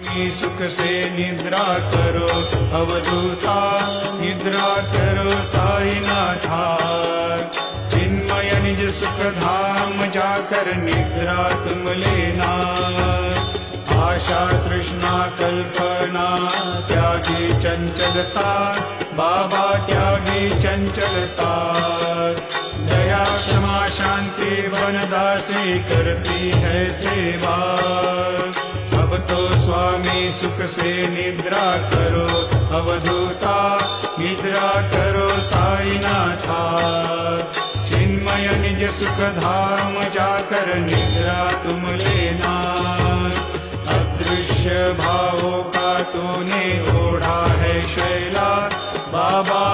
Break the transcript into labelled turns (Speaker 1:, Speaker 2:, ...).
Speaker 1: सुख से निद्रा करो अवधूता, निद्रा करो साईनाथा। चिन्मय निज सुख धाम जाकर निद्रा तुम लेना। आशा तृष्णा कल्पना त्यागी चंचलता, बाबा त्यागी चंचलता। दया क्षमा शांति वनदासी करती है सेवा। अब तो स्वामी सुख से निद्रा करो अवधूता, निद्रा करो साईनाथा। चिन्मय निज सुख धाम जाकर निद्रा तुम लेना। अदृश्य भावों का तूने ओढ़ा है शैला, बाबा